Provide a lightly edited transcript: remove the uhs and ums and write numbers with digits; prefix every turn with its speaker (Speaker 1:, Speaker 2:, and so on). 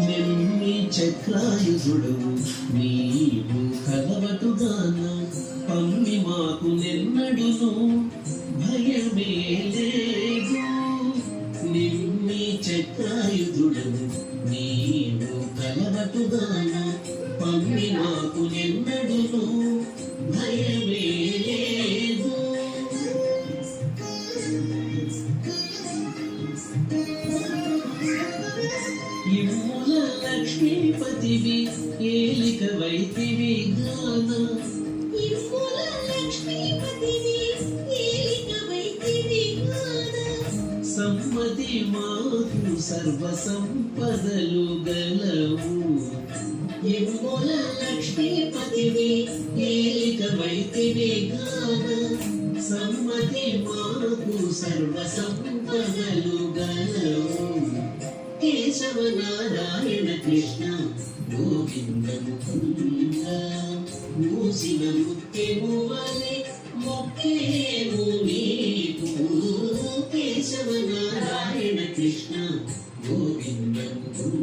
Speaker 1: నెమ్మి చక్రాయుధుడు నీవు కలవటుగాన పమ్మి మాకు నెన్నడును భయమే లేదు. నిమ్మి చక్రాయుధుడు నీవు కలవటుగాన పమ్మి మాకు నెన్నడును భయమే లేదు. ఇమ్ముల లక్ష్మీపతివి ఏలిక వైతివి గాన సమ్మతి మాకు సర్వ సంపదలు గలవు. ఇమ్ముల లక్ష్మీపతివి ఏలిక వైతివి గాన సమ్మతి మాకు సర్వ సంపదలు గలవు. కేశవ నారాయణ కృష్ణ గోవింద ముకుంద మూసిన ముత్యము వలె మొక్కేము నీకు. కేశవ నారాయణ కృష్ణ గోవింద ముకుంద